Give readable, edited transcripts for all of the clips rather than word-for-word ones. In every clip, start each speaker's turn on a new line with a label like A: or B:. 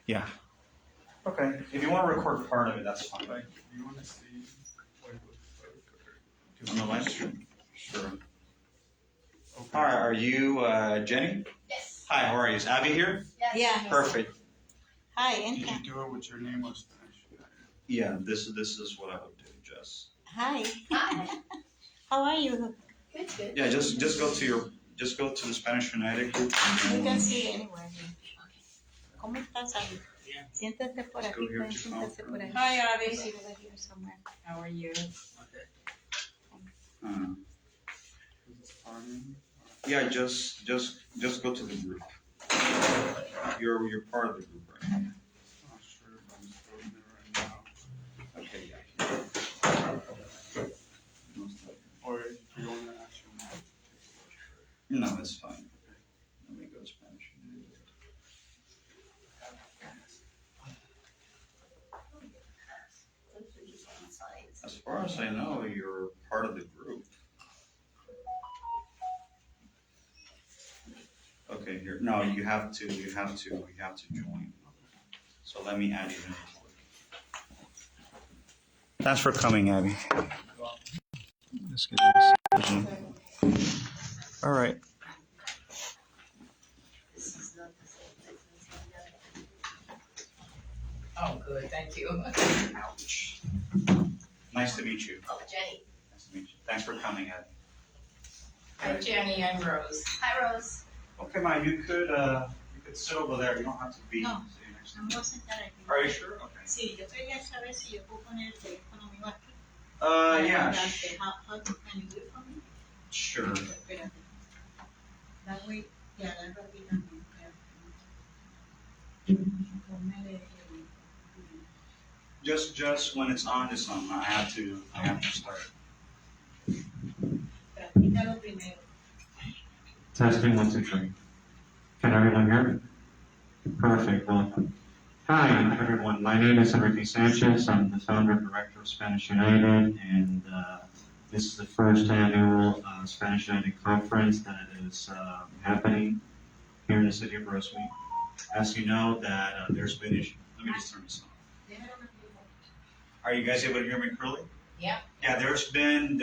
A: Yeah. Okay. If you want to record part of it, that's fine.
B: Like, do you want to see what it looks like?
A: On the live stream? Sure.
B: Okay.
A: Hi, are you Jenny?
C: Yes.
A: Hi, how are you? Is Abby here?
C: Yes.
D: Yeah.
A: Perfect.
D: Hi,
B: Did
D: entra.
B: you do it with your name or Spanish?
A: Yeah, this is what I would do, Jess.
D: Hi.
C: Hi.
D: How are you?
C: Good, good.
A: Yeah, just go to the Spanish United group.
D: You can see it anywhere. ¿Cómo estás, Abby? Siéntate por
A: Let's go
D: aquí,
A: here
D: pueden
A: to
D: sentarse por ahí.
E: Hi, Abby.
D: Sit over here somewhere. How are you?
A: Uh,
B: Is this starting?
A: yeah, just go to the group. You're part of the group, right?
B: I'm not sure if I'm still in there right now.
A: Okay, yeah.
B: Or if you want to actually now.
A: No, it's fine. Let me go to Spanish United. As far as I know, you're part of the group. Okay, here. No, you have to join. So let me add you in. Thanks for coming, Abby. Let's get this. All right.
E: Oh, good, thank you.
A: Ouch. Nice to meet you.
C: Oh, Jenny.
A: Nice to meet you. Thanks for coming, Abby.
E: Hi, Jenny, I'm Rose.
C: Hi, Rose.
A: Okay, Ma, you could sit over there. You don't have to be
D: No.
A: sitting next to
D: No
A: me.
D: voy a sentar aquí.
A: Are you sure? Okay.
D: Sí, yo quería saber si yo puedo poner el teléfono mío aquí.
A: Yeah.
D: How can you do it for me?
A: Sure.
D: Espérate. That way, te agarro aquí también. Ponme
A: Just when it's on, it's on. I have to start.
D: Practícalo primero.
F: Testing 1, 2, 3. Can everyone hear me? Perfect. Well, hi everyone. My name is Enrique Sanchez. I'm the founder and director of Spanish United, and this is the first annual Spanish United conference that is happening here in the city of Rosemead. As you know, that there's been issues. Let me just turn this on. Are you guys able to hear me clearly?
E: Yeah.
A: Yeah, there's been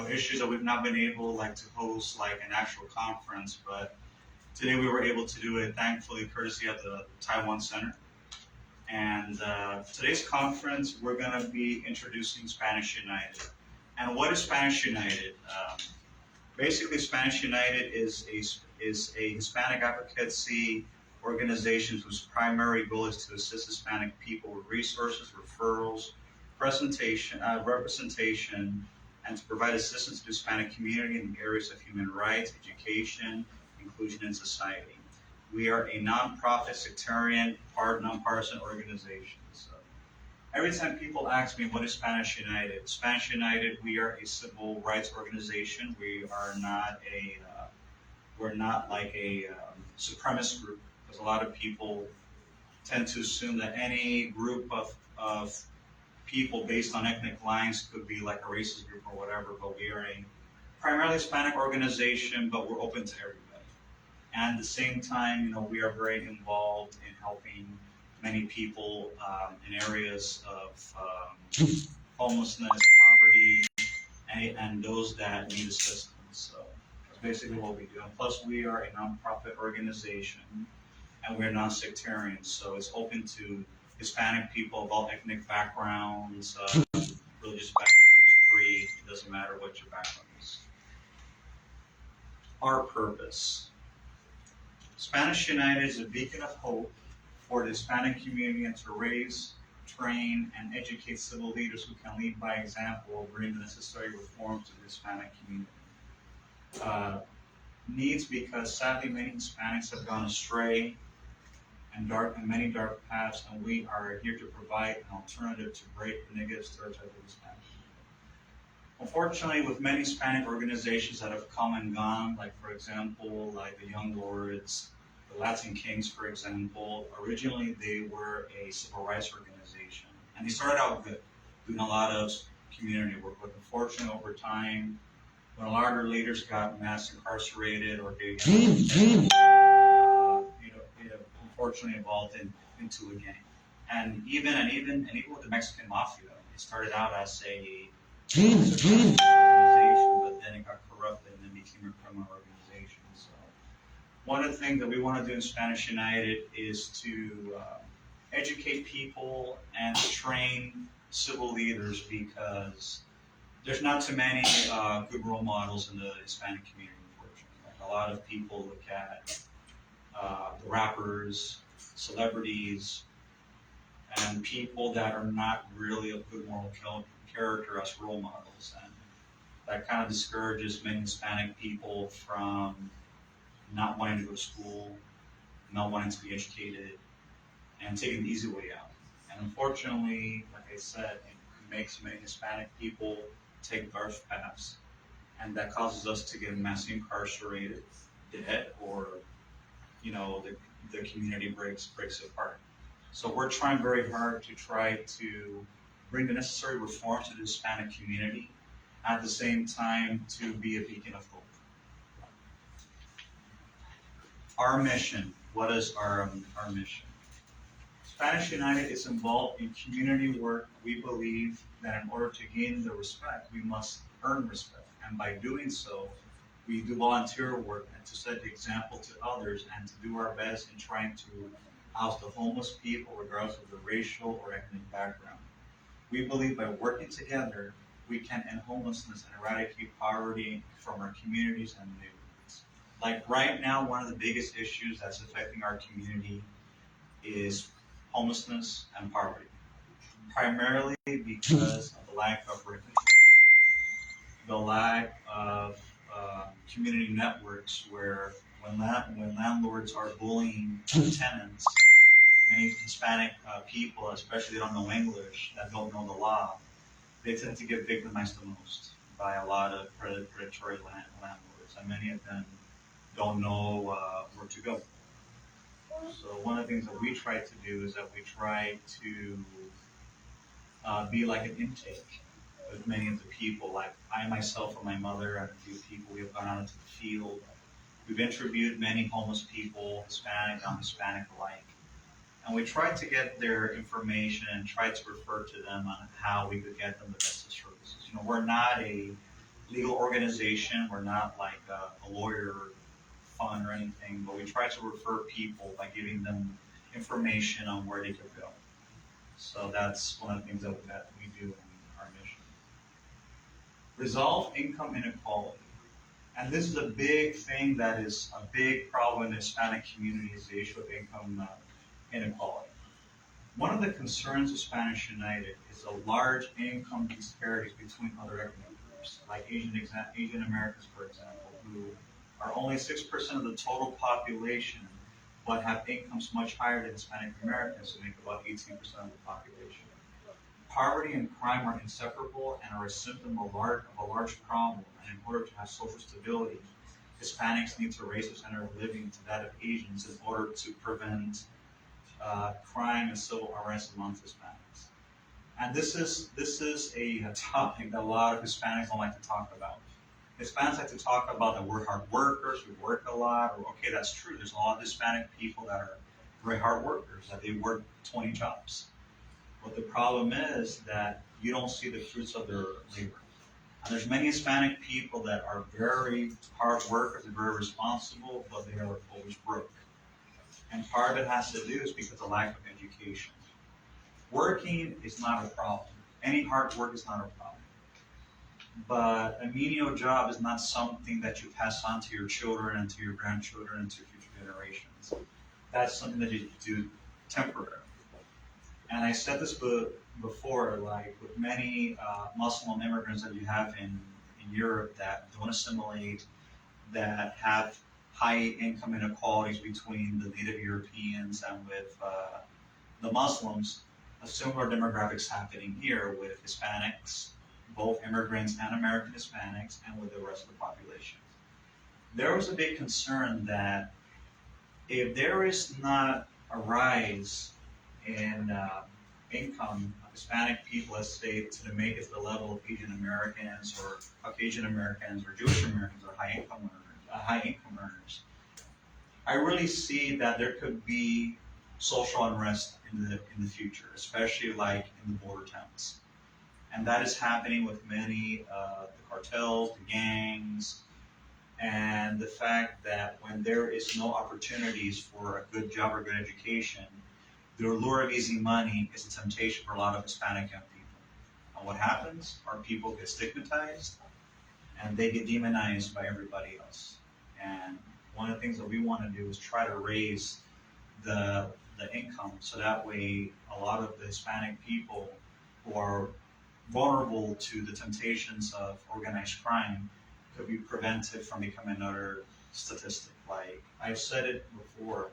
A: issues that we've not been able to host an actual conference, but today we were able to do it, thankfully, courtesy of the Taiwan Center. And today's conference, we're going to be introducing Spanish United. And what is Spanish United? Basically, Spanish United is a Hispanic advocacy organization whose primary goal is to assist Hispanic people with resources, referrals, representation, and to provide assistance to the Hispanic community in the areas of human rights, education, inclusion, and society. We are a nonprofit, sectarian, nonpartisan organization. So every time people ask me, what is Spanish United? Spanish United, we are a civil rights organization. We are not like a supremacist group, because a lot of people tend to assume that any group of people based on ethnic lines could be like a racist group or whatever, but we are a primarily Hispanic organization, but we're open to everybody. And at the same time, we are very involved in helping many people in areas of homelessness, poverty, and those that need assistance. So that's basically what we do. And plus, we are a nonprofit organization, and we're non-sectarian, so it's open to Hispanic people of all ethnic backgrounds, religious backgrounds, creed. It doesn't matter what your background is. Our purpose. Spanish United is a beacon of hope for the Hispanic community, and to raise, train, and educate civil leaders who can lead by example, bring the necessary reforms to the Hispanic community. Needs because sadly many Hispanics have gone astray and many dark paths, and we are here to provide an alternative to break the negative stereotype of Hispanic. Unfortunately, with many Hispanic organizations that have come and gone, like for example, like the Young Lords, the Latin Kings, for example, originally they were a civil rights organization, and they started out good, doing a lot of community work. But unfortunately, over time, when a lot of their leaders got mass incarcerated or they unfortunately evolved into a gang. And even with the Mexican mafia, it started out as a organization, but then it got corrupted and then became a criminal organization. So one of the things that we want to do in Spanish United is to educate people and train civil leaders, because there's not too many good role models in the Hispanic community, unfortunately. Like, a lot of people look at the rappers, celebrities, and people that are not really of good moral character as role models. And that kind of discourages many Hispanic people from not wanting to go to school, not wanting to be educated, and taking the easy way out. And unfortunately, like I said, it makes many Hispanic people take dark paths, and that causes us to get mass incarcerated, dead, or the community breaks apart. So we're trying very hard to try to bring the necessary reforms to the Hispanic community, at the same time to be a beacon of hope. Our mission. What is our mission? Spanish United is involved in community work. We believe that in order to gain the respect, we must earn respect. And by doing so, we do volunteer work and to set the example to others, and to do our best in trying to house the homeless people regardless of their racial or ethnic background. We believe by working together, we can end homelessness and eradicate poverty from our communities and neighborhoods. Like right now, one of the biggest issues that's affecting our community is homelessness and poverty, primarily because of the lack of rent control, the lack of community networks, where when landlords are bullying tenants, many Hispanic people, especially they don't know English, that don't know the law, they tend to get victimized the most by a lot of predatory landlords, and many of them don't know where to go. So one of the things that we try to do is that we try to be like an intake with many of the people. Like I myself and my mother and a few people, we have gone out into the field. We've interviewed many homeless people, Hispanic, non-Hispanic alike. And we tried to get their information and tried to refer to them on how we could get them the best of services. We're not a legal organization. We're not like a lawyer fund or anything, but we try to refer people by giving them information on where they could go. So that's one of the things that we do in our mission. Resolve income inequality. And this is a big thing that is a big problem in the Hispanic community, is the issue of income inequality. One of the concerns of Spanish United is a large income disparities between other ethnic groups, like Asian Americans, for example, who are only 6% of the total population, but have incomes much higher than Hispanic Americans, who make about 18% of the population. Poverty and crime are inseparable and are a symptom of a large problem, and in order to have social stability, Hispanics need to raise their standard of living to that of Asians in order to prevent crime and civil unrest amongst Hispanics. And this is a topic that a lot of Hispanics don't like to talk about. Hispanics like to talk about that we're hard workers, we work a lot, or okay, that's true. There's a lot of Hispanic people that are very hard workers, that they work 20 jobs. But the problem is that you don't see the fruits of their labor. And there's many Hispanic people that are very hard workers and very responsible, but they are always broke. And part of it has to do is because of lack of education. Working is not a problem. Any hard work is not a problem. But a menial job is not something that you pass on to your children and to your grandchildren and to future generations. That's something that you do temporarily. And I said this before, like with many Muslim immigrants that you have in Europe that don't assimilate, that have high income inequalities between the native Europeans and with the Muslims, a similar demographics happening here with Hispanics, both immigrants and American Hispanics, and with the rest of the population. There was a big concern that if there is not a rise in income of Hispanic people, let's say, to make it to the level of Asian Americans or Caucasian Americans or Jewish Americans or high income earners, I really see that there could be social unrest in the future, especially like in the border towns. And that is happening with many the cartels, the gangs, and the fact that when there is no opportunities for a good job or good education, the allure of easy money is a temptation for a lot of Hispanic young people. And what happens? Our people get stigmatized and they get demonized by everybody else. And one of the things that we want to do is try to raise the income so that way a lot of the Hispanic people who are vulnerable to the temptations of organized crime could be prevented from becoming another statistic. Like I've said it before,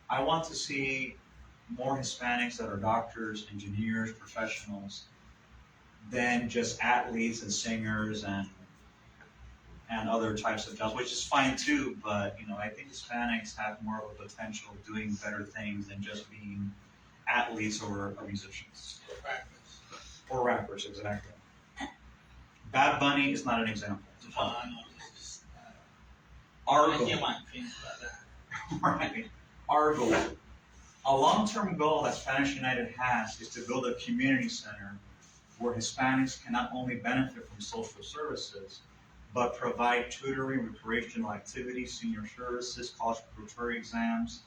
A: I want to see more Hispanics that are doctors, engineers, professionals than just athletes and singers and other types of jobs, which is fine too. But I think Hispanics have more of a potential of doing better things than just being athletes or musicians or rappers. Exactly. Bad Bunny is not an example. Our goal, right? Our goal, a long-term goal that Spanish United has is to build a community center where Hispanics can not only benefit from social services, but provide tutoring, recreational activities, senior services, college preparatory exams,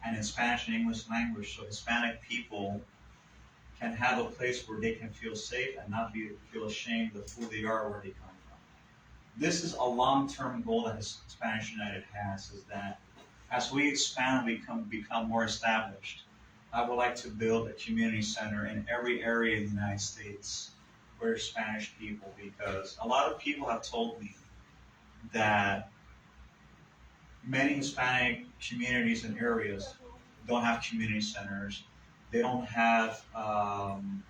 A: and in Spanish and English language, so Hispanic people can have a place where they can feel safe and not feel ashamed of who they are or where they come from. This is a long-term goal that Spanish United has, is that as we expand and become more established, I would like to build a community center in every area of the United States where Spanish people, because a lot of people have told me that many Hispanic communities and areas don't have community centers. They don't have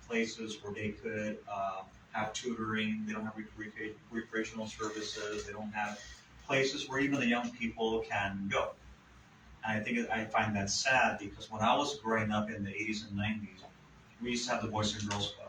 A: places where they could have tutoring. They don't have recreational services. They don't have places where even the young people can go. And I find that sad because when I was growing up in the 80s and 90s, we used to have the Boys and Girls Club.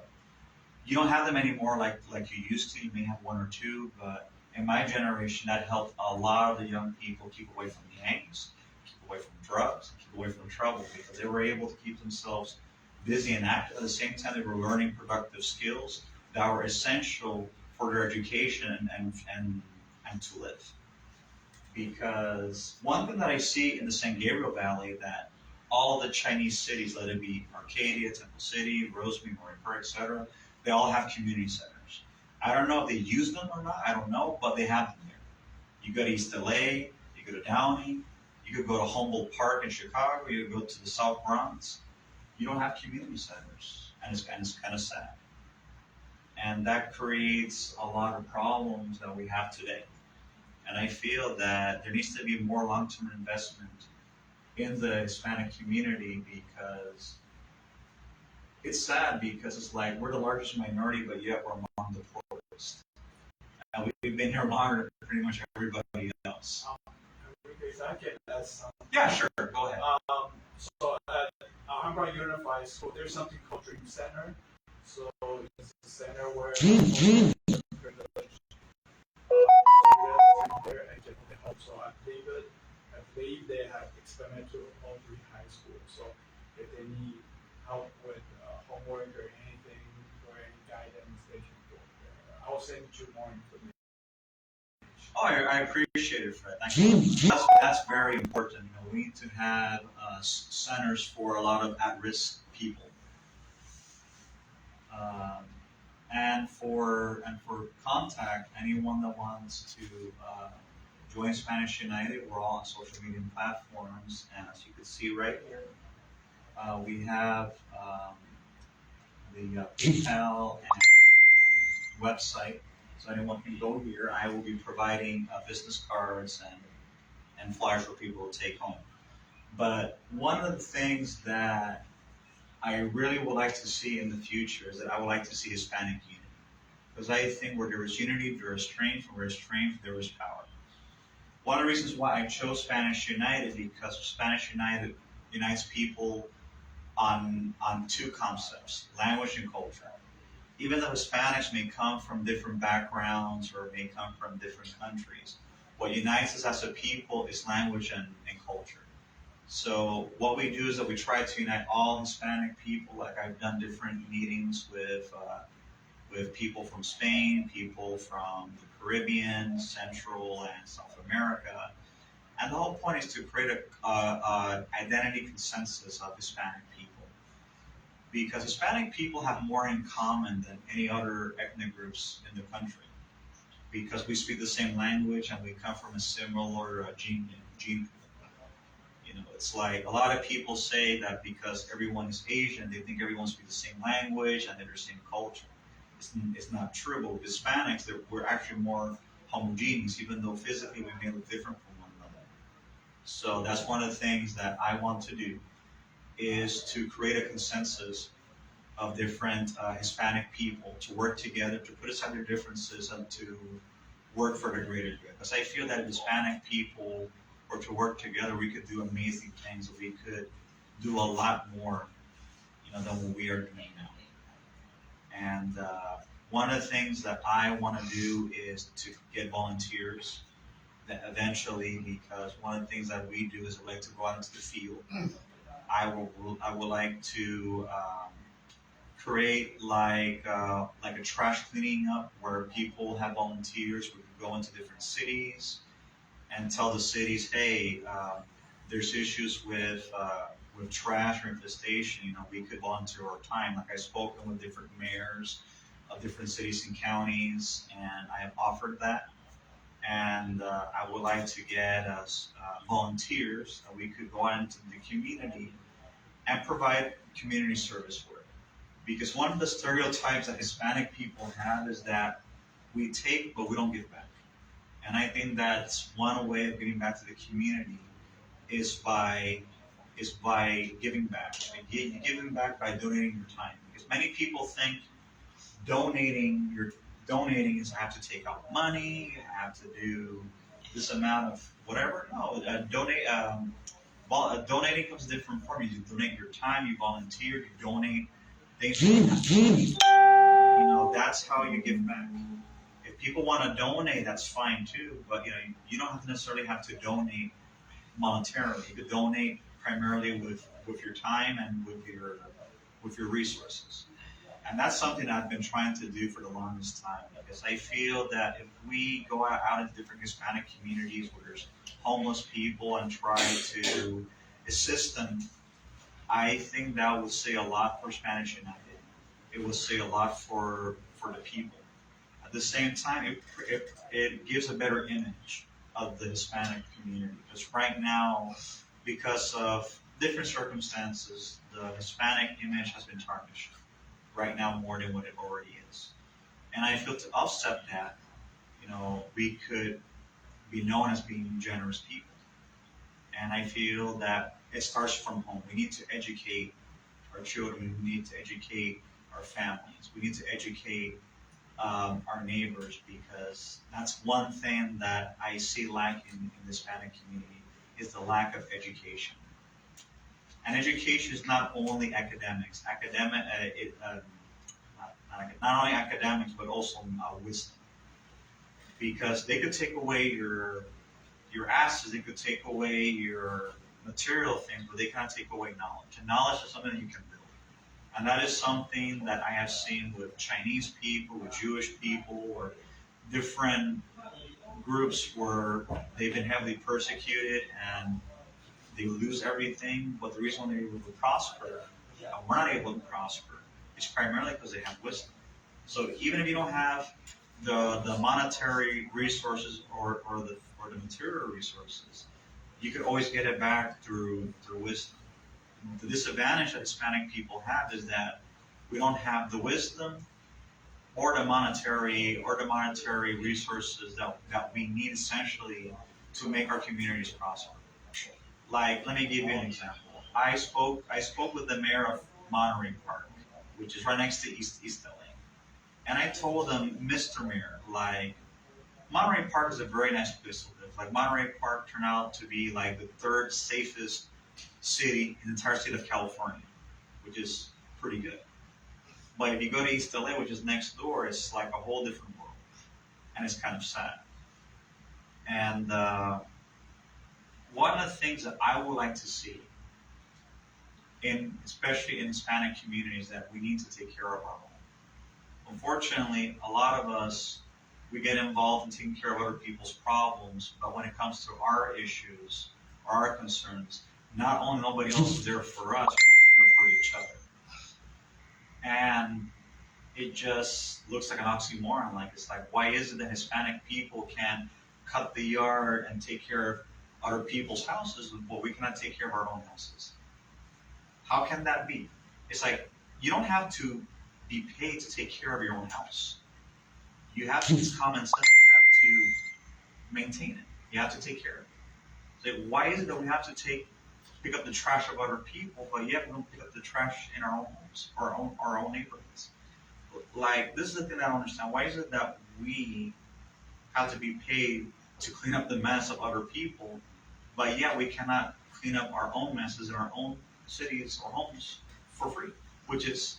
A: You don't have them anymore like you used to. You may have one or two, but in my generation, that helped a lot of the young people keep away from gangs, keep away from drugs, keep away from trouble, because they were able to keep themselves busy and active. At the same time, they were learning productive skills that were essential for their education and to live. Because one thing that I see in the San Gabriel Valley, that all the Chinese cities, let it be Arcadia, Temple City, Rosemead, Marine Park, etc., they all have community centers. I don't know if they use them or not, I don't know, but they have them there. You go to East LA, you go to Downey, you could go to Humboldt Park in Chicago, you could go to the South Bronx. You don't have community centers, and it's kind of sad. And that creates a lot of problems that we have today. And I feel that there needs to be more long-term investment in the Hispanic community, because it's sad, because it's like we're the largest minority, but yet we're among the poorest. And we've been here longer than pretty much everybody else.
B: If I can add something.
A: Yeah, sure. Go ahead.
B: So at Alhambra Unified School, there's something called Dream Center. So it's a center where privileged there and get the help. So I believe they have expanded to all three high schools. So if they need help with homework or anything or any guidance, they can go there. I'll send you more information.
A: Oh, I appreciate it, Fred. Thank you. That's very important. We need to have centers for a lot of at-risk people, and for contact, anyone that wants to join Spanish United. We're all on social media platforms, and as you can see right here, we have the PayPal and website. So anyone can go here. I will be providing business cards and flyers for people to take home. But one of the things that I really would like to see in the future is that I would like to see Hispanic unity. Because I think where there is unity, there is strength. Where there is strength, there is power. One of the reasons why I chose Spanish United, because Spanish United unites people on two concepts: language and culture. Even though Hispanics may come from different backgrounds or may come from different countries, what unites us as a people is language and culture. So what we do is that we try to unite all Hispanic people. Like I've done different meetings with people from Spain, people from the Caribbean, Central and South America, and the whole point is to create a identity consensus of Hispanic people. Because Hispanic people have more in common than any other ethnic groups in the country. Because we speak the same language and we come from a similar gene pool. You know, it's like a lot of people say that because everyone is Asian, they think everyone speaks the same language and they're the same culture. It's not true. But with Hispanics, we're actually more homogeneous, even though physically we may look different from one another. So that's one of the things that I want to do is to create a consensus of different Hispanic people to work together, to put aside their differences and to work for the greater good. Because I feel that if Hispanic people were to work together, we could do amazing things. We could do a lot more, than what we are doing now. And one of the things that I want to do is to get volunteers that eventually, because one of the things that we do is I like to go out into the field. I would like to create like a trash cleaning up where people have volunteers. We could go into different cities and tell the cities, hey, there's issues with trash or infestation. We could volunteer our time. Like I've spoken with different mayors of different cities and counties, and I have offered that. And I would like to get us volunteers that we could go out into the community and provide community service for it. Because one of the stereotypes that Hispanic people have is that we take but we don't give back. And I think that's one way of getting back to the community is by giving back. Giving back by donating your time. Because many people think donating is I have to take out money, I have to do this amount of whatever. No, donating comes in different forms. You donate your time, you volunteer, you donate things. That's how you give back. If people want to donate, that's fine too. But you don't have to necessarily have to donate monetarily. You could donate primarily with your time and with your resources. And that's something I've been trying to do for the longest time, because I feel that if we go out into different Hispanic communities where there's homeless people and try to assist them, I think that would say a lot for Spanish United. It will say a lot for the people. At the same time, it gives a better image of the Hispanic community. Because right now, because of different circumstances, the Hispanic image has been tarnished right now more than what it already is. And I feel to offset that, we could be known as being generous people. And I feel that it starts from home. We need to educate our children. We need to educate our families. We need to educate our neighbors, because that's one thing that I see lacking in the Hispanic community is the lack of education. And education is not only academics. Not only academics, but also wisdom. Because they could take away your assets, they could take away your material things, but they cannot take away knowledge. And knowledge is something that you can build. And that is something that I have seen with Chinese people, with Jewish people, or different groups where they've been heavily persecuted and they lose everything. But the reason why they're able to prosper, we're not able to prosper, is primarily because they have wisdom. So even if you don't have the monetary resources or the material resources, you could always get it back through wisdom. The disadvantage that Hispanic people have is that we don't have the wisdom or the monetary resources that we need essentially to make our communities prosper. Like, let me give you an example. I spoke with the mayor of Monterey Park, which is right next to East LA. And I told him, Mr. Mayor, like, Monterey Park is a very nice place to live. Like, Monterey Park turned out to be like the third safest city in the entire state of California, which is pretty good. But if you go to East LA, which is next door, it's like a whole different world. And it's kind of sad. And one of the things that I would like to see, especially in Hispanic communities, that we need to take care of our own. Unfortunately, a lot of us, we get involved in taking care of other people's problems, but when it comes to our issues, our concerns, not only nobody else is there for us, we're not there for each other. And it just looks like an oxymoron. Like, it's like, why is it that Hispanic people can cut the yard and take care of other people's houses, but we cannot take care of our own houses? How can that be? It's like, you don't have to be paid to take care of your own house. You have to use common sense. You have to maintain it. You have to take care of it. It's like, why is it that we have to pick up the trash of other people, but yet we don't pick up the trash in our own homes, our own neighborhoods? Like, this is the thing I don't understand. Why is it that we have to be paid to clean up the mess of other people, but yet we cannot clean up our own messes in our own cities or homes for free? Which is,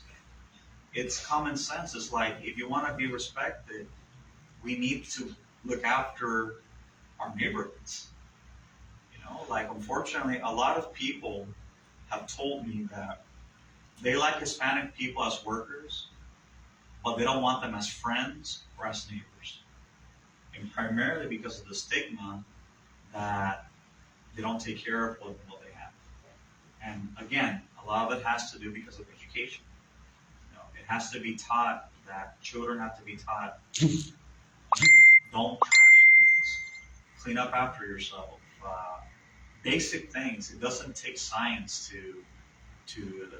A: it's common sense. It's like, if you want to be respected, we need to look after our neighborhoods. Like, unfortunately, a lot of people have told me that they like Hispanic people as workers, but they don't want them as friends or as neighbors. And primarily because of the stigma that they don't take care of what they have. And again, a lot of it has to do because of education. It has to be taught, that children have to be taught, don't trash things, clean up after yourself. Basic things. It doesn't take science to do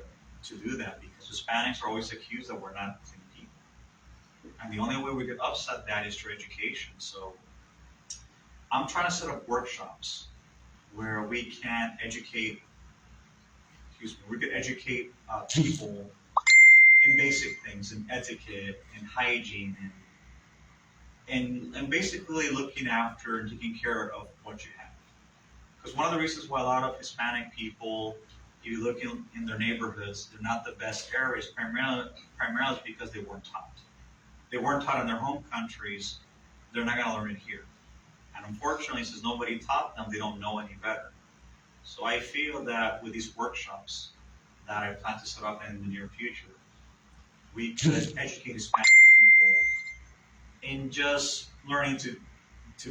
A: that, because Hispanics are always accused that we're not clean people. And the only way we could upset that is through education. So I'm trying to set up workshops where we can educate, people in basic things, in etiquette, in hygiene, and basically looking after and taking care of what you have. Because one of the reasons why a lot of Hispanic people, if you look in their neighborhoods, they're not the best areas, primarily is because they weren't taught. They weren't taught in their home countries, they're not going to learn it here. And unfortunately, since nobody taught them, they don't know any better. So I feel that with these workshops that I plan to set up in the near future, we could educate Hispanic people in just learning to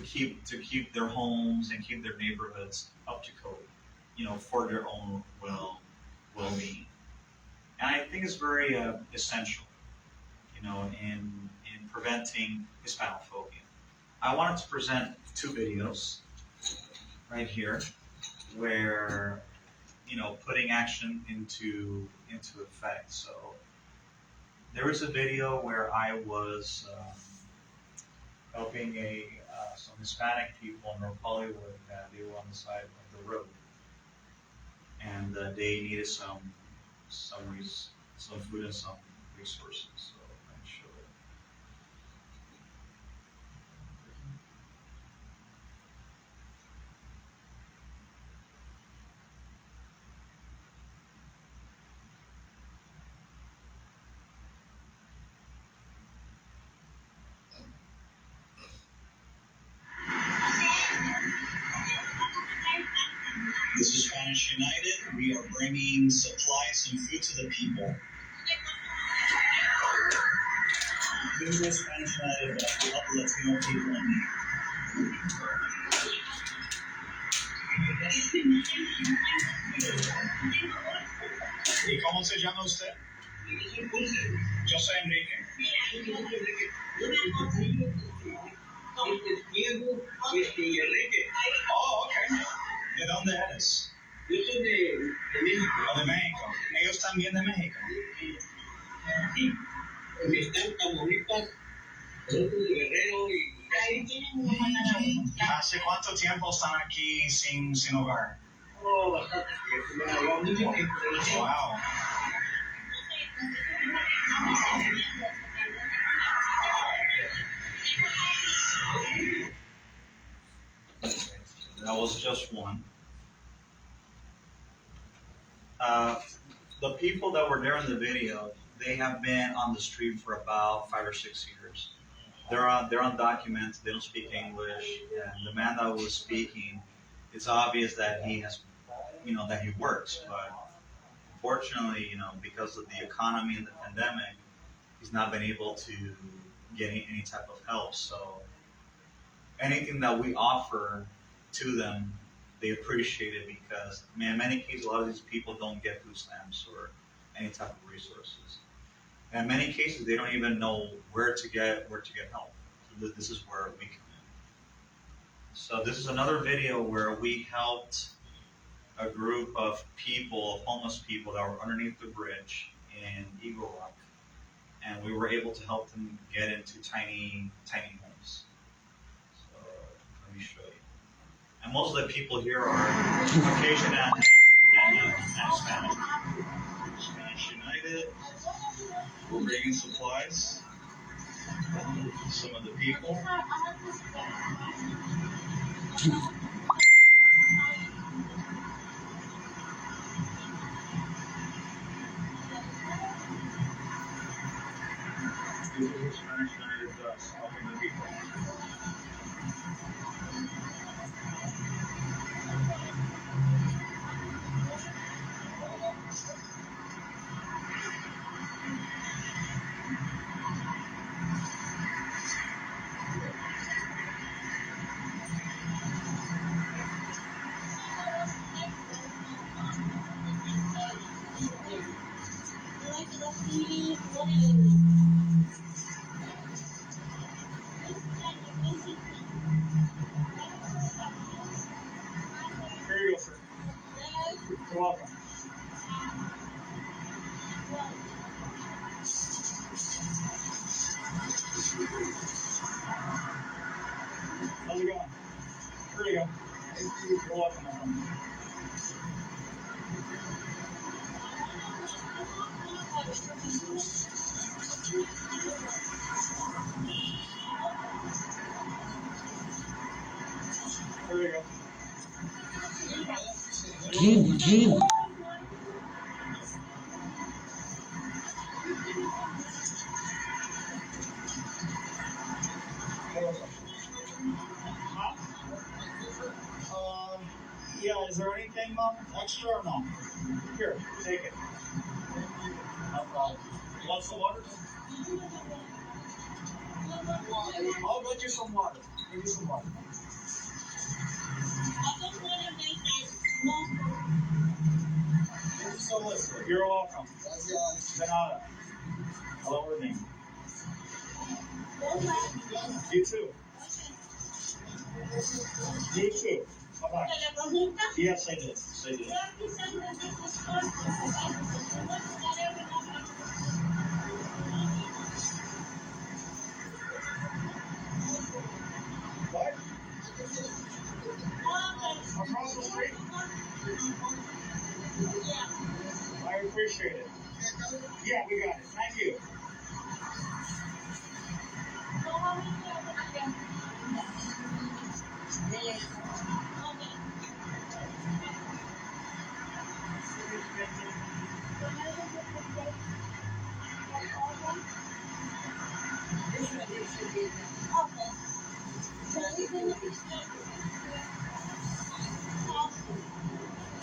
A: keep their homes and keep their neighborhoods up to code, for their own well-being. And I think it's very essential, in preventing Hispanophobia. I wanted to present 2 videos right here where, putting action into effect. So there was a video where I was helping some Hispanic people in North Hollywood. They were on the side of the road, and they needed some food and some resources. So let me show it. This is Spanish United. We are bringing supplies and food to the people. This is Spanish United to help Latino people in need. ¿Y cómo se llama usted? Yo soy Enrique. Oh, okay. ¿De dónde eres? Yo soy de México. Oh, de México. Ellos también de México. Sí. Están Tamaulipas, otros de Guerrero y... ¿Hace cuánto tiempo están aquí sin hogar? Oh, bastante tiempo. Wow. That was just one. The people that were there in the video, they have been on the street for about 5 or 6 years. They're undocumented. They don't speak English. And the man that was speaking, it's obvious that he has, that he works, but unfortunately, because of the economy and the pandemic, he's not been able to get any type of help. So anything that we offer to them, they appreciate it because, man, in many cases, a lot of these people don't get food stamps or any type of resources. And in many cases, they don't even know where to get help. So this is where we come in. So this is another video where we helped a group of people, homeless people that were underneath the bridge in Eagle Rock, and we were able to help them get into tiny homes. So let me show you. And most of the people here are Caucasian and Hispanic. Spanish United. We're bringing supplies. Some of the people. This is what Spanish United does, helping the people. Here you go, sir. You're welcome. How's it going? Here you go. You're welcome. Here you go.
C: Gene.
B: Yeah, is there anything extra or no? Here, take it. No problem. You want some water? I'll get you some water. Give you some water. Thank you so much, sir. You're welcome. De nada. Hello, her name. You too. You too. Bye-bye. Yes, I did. I did. What? Across the street? I appreciate it. Yeah, we got it. Thank you.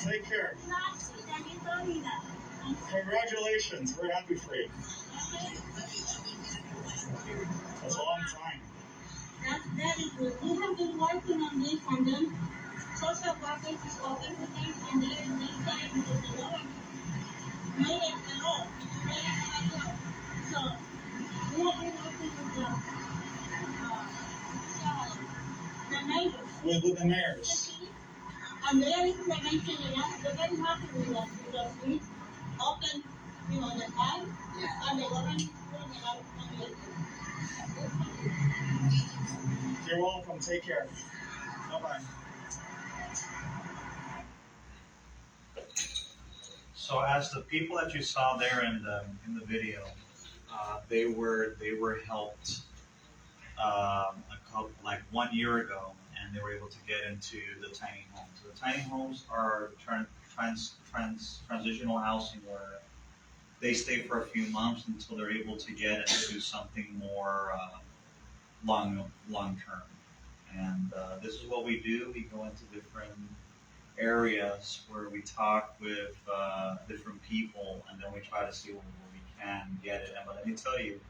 B: Take care. Congratulations. We're happy for you. That's a long time.
C: That's very good. We have been working on this and then social workers is open to things and then next time because the government made it a law. So we have been working with the neighbors.
B: With the mayors.
C: And they are implementing it. They're very happy with us because we open, the time and the government is doing a lot of money.
B: You're welcome. Take care. Bye-bye.
A: So as the people that you saw there in the video, they were helped like 1 year ago, and they were able to get into the tiny homes. So the tiny homes are transitional housing where they stay for a few months until they're able to get into something more long term. And this is what we do. We go into different areas where we talk with different people, and then we try to see where we can get it. And but let me tell you,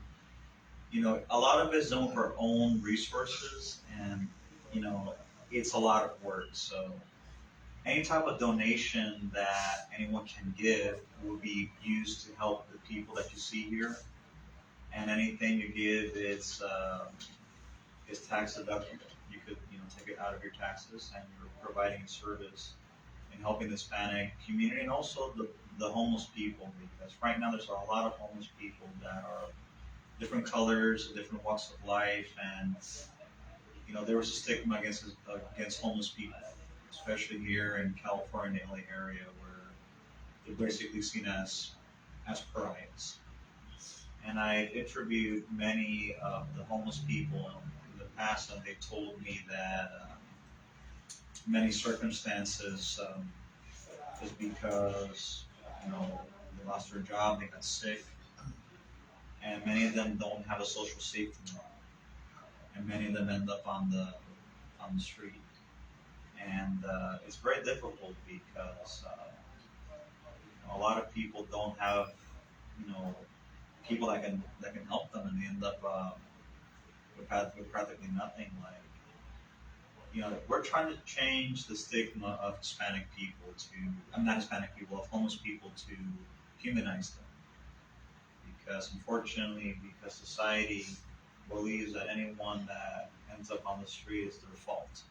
A: a lot of it is done with our own resources, and it's a lot of work. So any type of donation that anyone can give will be used to help the people that you see here. And anything you give is tax deductible. You could take it out of your taxes, and you're providing a service in helping the Hispanic community and also the homeless people, because right now there's a lot of homeless people that are different colors, different walks of life, and there was a stigma against homeless people, especially here in California, LA area, where they're basically seen as pariahs. And I interviewed many of the homeless people in the past, and they told me that many circumstances is because they lost their job, they got sick, and many of them don't have a social safety net, and many of them end up on the street, and it's very difficult because a lot of people don't have you know people that can help them, and they end up with practically nothing. Like we're trying to change the stigma of Hispanic people I'm not Hispanic people, of homeless people, to humanize them. Because unfortunately, because society believes that anyone that ends up on the street is their fault.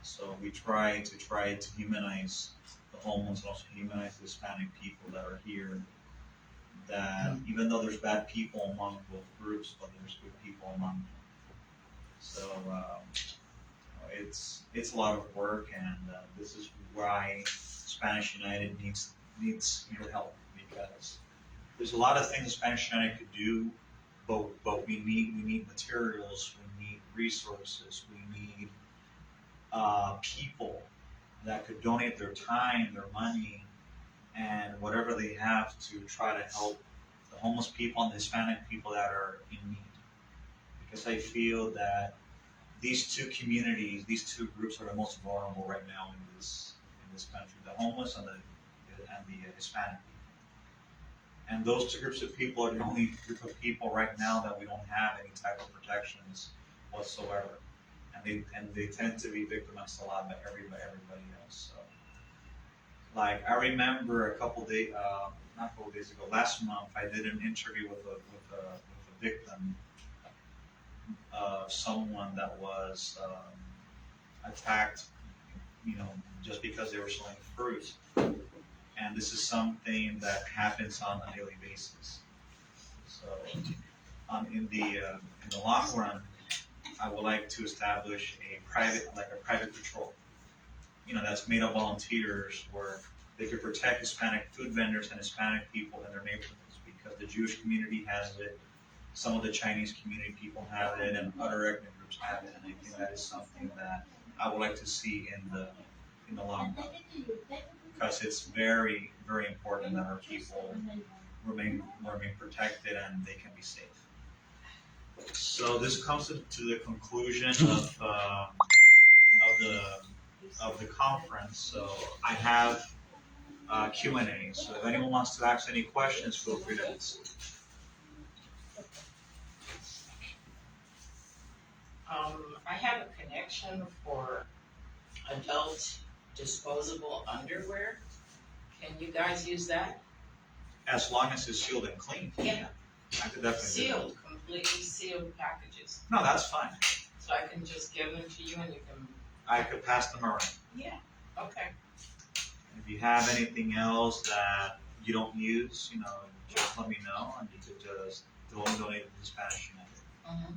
A: So we try to humanize the homeless, and also humanize the Hispanic people that are here. That even though there's bad people among both groups, but there's good people among them. So it's a lot of work, and this is why Spanish United needs your help, because there's a lot of things Spanish United could do, but we need materials, we need resources, we need people that could donate their time, their money, and whatever they have to try to help the homeless people and the Hispanic people that are in need. Because I feel that these two communities, these two groups are the most vulnerable right now in this country: the homeless and the Hispanic people. And those two groups of people are the only group of people right now that we don't have any type of protections whatsoever. And they tend to be victimized a lot by everybody else. So, like, I remember not a couple days ago, last month, I did an interview with a victim of someone that was attacked, just because they were selling fruit. And this is something that happens on a daily basis. So, in the long run, I would like to establish a private patrol. That's made of volunteers, where they could protect Hispanic food vendors and Hispanic people in their neighborhoods, because the Jewish community has it, some of the Chinese community people have it, and other ethnic groups have it. And I think that is something that I would like to see in the long run, because it's very, very important that our people remain protected and they can be safe. So this comes to the conclusion of the conference. So I have Q&A. So if anyone wants to ask any questions, feel free to ask.
E: I have a connection for adult disposable underwear. Can you guys use that?
A: As long as it's sealed and clean.
E: Yeah.
A: I could definitely do that.
E: Sealed, completely sealed packages.
A: No, that's fine.
E: So I can just give them to you and you can.
A: I could pass them around.
E: Yeah. Okay.
A: If you have anything else that you don't use, just let me know, and you could just donate to the Spanish United.
E: Mm-hmm.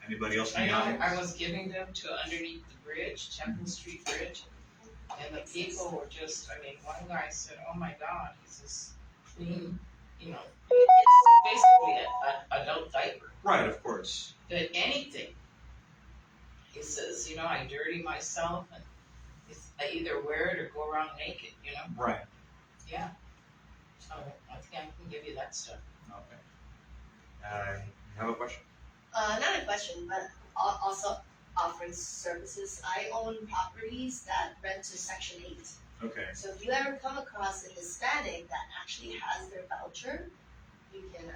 A: Anybody else?
E: I know. I was giving them to underneath the bridge, Temple Street Bridge, and the people were just. I mean, one guy said, "Oh my God, is this clean?" It's basically an adult diaper.
A: Right, of course.
E: But anything. He says, I dirty myself, and I either wear it or go around naked,
A: Right.
E: Yeah. So I think I can give you that stuff.
A: Okay. You have a question?
G: Not a question, but also offering services. I own properties that rent to Section 8.
A: Okay.
G: So if you ever come across a Hispanic that actually has their voucher, you can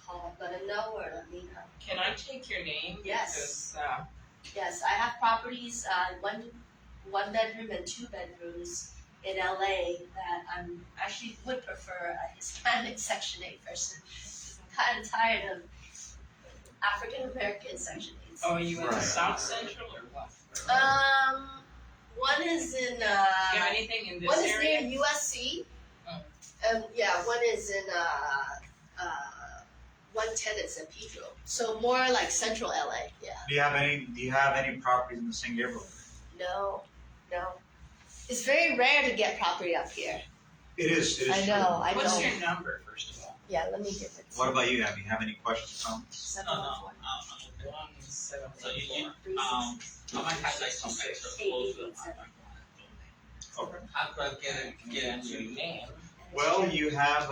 G: call, let them know, or let me know.
E: Can I take your name?
G: Yes.
E: Because,
G: Yes, I have properties, one bedroom and 2 bedrooms in LA that I'm actually would prefer a Hispanic Section 8 person. I'm kind of tired of African American Section 8s.
E: oh, are you in the
A: Right.
E: South Central or what?
G: One is in
E: Do you have anything in this
G: one is
E: area?
G: near USC.
E: Oh.
G: Yeah, one is in 110 in San Pedro. So more like central LA. Yeah.
A: Do you have any properties in the San Gabriel?
G: No. It's very rare to get property up here.
A: It is.
G: I know.
E: What's your number, first of all?
G: Yeah, let me give it.
A: What about you, Abby? Have any questions, comments?
G: 714.
E: 1714.
H: I might have like some extra clothes with my
A: Okay.
H: How could I get into
E: Your name.
A: Well, you have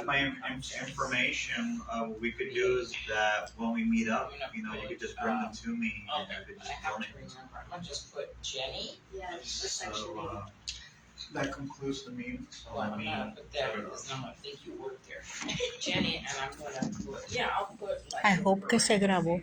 A: my information. What we could do is that when we meet up, you could just bring them to me, and you could
E: I
A: just
E: have
A: donate.
E: to remember. I'm gonna just put Jenny.
G: Yeah, it's for section
A: So that concludes the meeting. So
E: Well,
A: let
E: I'm
A: me.
E: gonna put that because I'm gonna think you work there. Jenny, and I'm gonna put, yeah, I'll put like.
D: I hope que se grabó.